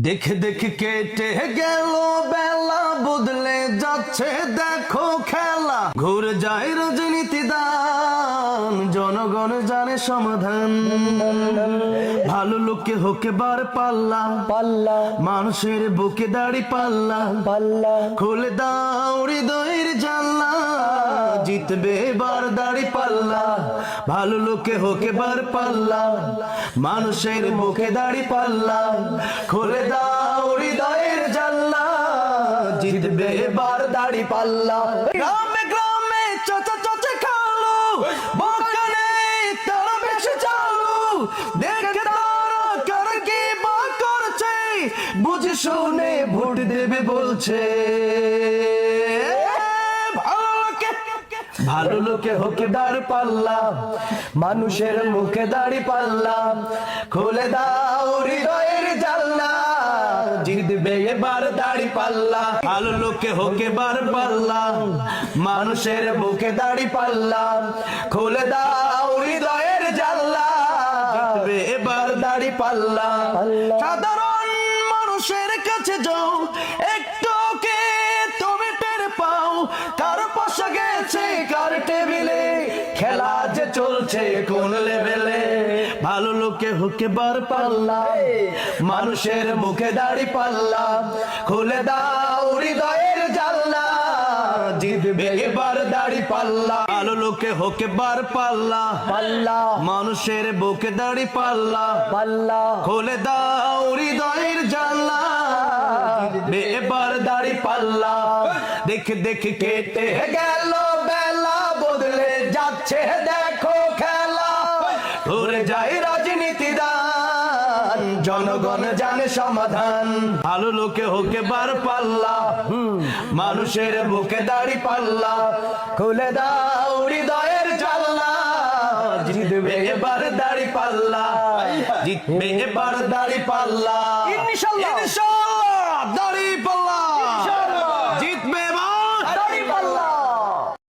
দেখে দেখে কেটে গেল বেলা, বদলে যাচ্ছে দেখো খেলা। ঘুরে যায় রাজনীতি দান, জনগণ জানে সমাধান। ভালো লোকে হোকে বার পাল্লা পাল্লা মানুষের বুকে দাড়ি পাল্লা। পাল্লা খুলে দাও হৃদয়ের জানলা, জিতবে এবার দাড়ি পাল্লা। ভালো লোকে হোকে বার পাল্লা মানুষের বুকে দাড়ি পাল্লা। খুলে দাও হৃদয়ের জানলা, জিতবে এবার দাড়ি পাল্লা। গ্রামে গ্রামে চাচা চাচা খালো, বাগানে তারা বেশি চালু। দেখে তারা কার কি বা করছে, বুঝে শুনে ভোট দেবে বলছে। ভালো লোকে হোকে দাড়ি পাল্লা মানুষের মুখে দাড়ি পাল্লা। খুলে দাও হৃদয়ের জানলা, জিতবে এবার দাড়ি পাল্লা। ভালো লোকে হোকে বার পাল্লা মানুষের মুখে দাড়ি পাল্লা। খুলে দাও হৃদয়ের জানলা, জিতবে এবার দাড়ি পাল্লা। সাধারণ মানুষের কাছে যাও, একটু কে তুমি টের পাও কার পাশে গেছে কার টেবিলে, খেলা যে চলছে কোন লেভেলে। ভালো লোকে হোকে বার পাল্লা মানুষের মুখে দাড়ি পাল্লা। খুলে দাও হৃদয়ের জানলা, জিতবে এবার দাড়ি পাল্লা। ভালো লোকে হোকে বার পাল্লা পাল্লা মানুষের বুকে দাড়ি পাল্লা। পাল্লা খুলে দাও হৃদয়ের জানলা, জিতবে এবার দাড়ি পাল্লা। দেখে দেখে কেটে গেল বেলা, বদলে যাচ্ছে দেখো খেলা। ঘুরে যায় রাজনীতি দান, জনগণ জানে সমাধান। ভালো লোকে হোকে বার পাল্লা মানুষের বুকে দাড়ি পাল্লা। খুলে দাও হৃদয়ের জানলা, জিতবে এবার দাড়ি পাল্লা। জিতবে এবার দাড়ি পাল্লা ইনশাআল্লাহ।